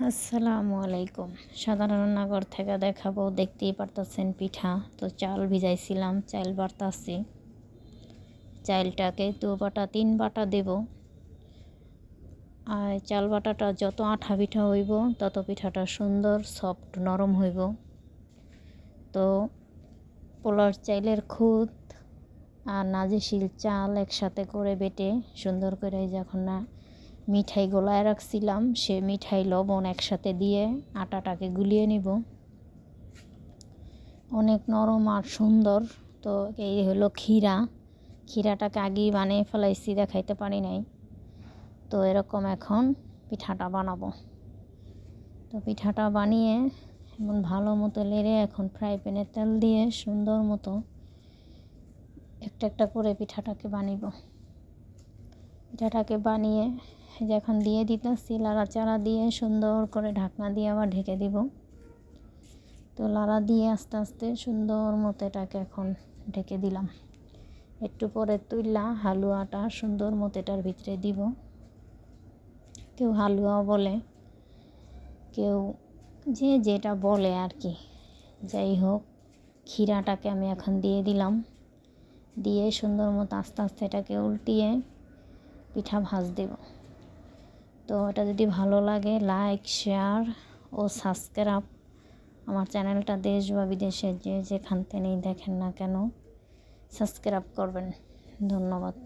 আসসালামু আলাইকুম। সাধারণ রান্নাঘর থেকে দেখাবো। দেখতেই পারতেছেন পিঠা। তো চাল ভিজাইছিলাম, চাল বাটতাছি। চালটাকে 2 বাটা 3 বাটা দেব। আর চাল বাটাটা যত আঠা পিঠা হইব তত পিঠাটা সুন্দর সফট নরম হইব। তো পোলার চাইলের খুদ আর নাজিশিল চাল একসাথে করে বেটে সুন্দর করে যখন না মিঠাই গলায় রাখছিলাম, সে মিঠাই লবণ একসাথে দিয়ে আটাটাকে গুলিয়ে নিব। অনেক নরম আর সুন্দর। তো এই হলো ক্ষীরাটাকে আগেই বানিয়ে ফেলাইছি, দেখাইতে পারি নাই। তো এরকম এখন পিঠাটা বানাবো। তো পিঠাটা বানিয়ে এমন ভালো মতো লেড়ে এখন ফ্রাই প্যানে তেল দিয়ে সুন্দর মতো একটা একটা করে পিঠাটাকে বানিয়ে যখন দিয়ে দিতেছি, লাড়াচাড়া দিয়ে সুন্দর করে ঢাকনা দিয়ে আবার ঢেকে দিব। তো লাড়া দিয়ে আস্তে আস্তে সুন্দর মতো এটাকে এখন ঢেকে দিলাম। একটু পরে তুইলা হালুয়াটা সুন্দর মতো এটার ভিতরে দিব। কেউ হালুয়া বলে, কেউ যে যেটা বলে আর কি। যাই হোক, ক্ষীরাটাকে আমি এখন দিয়ে দিলাম। দিয়ে সুন্দর মতো আস্তে আস্তে এটাকে উল্টিয়ে পিঠা ভাজ দেব। তো এটা যদি ভালো লাগে, লাইক, শেয়ার ও সাবস্ক্রাইব আমার চ্যানেলটা দেশ বা বিদেশে যে যেখান থেকেই দেখেন না কেন সাবস্ক্রাইব করবেন। ধন্যবাদ।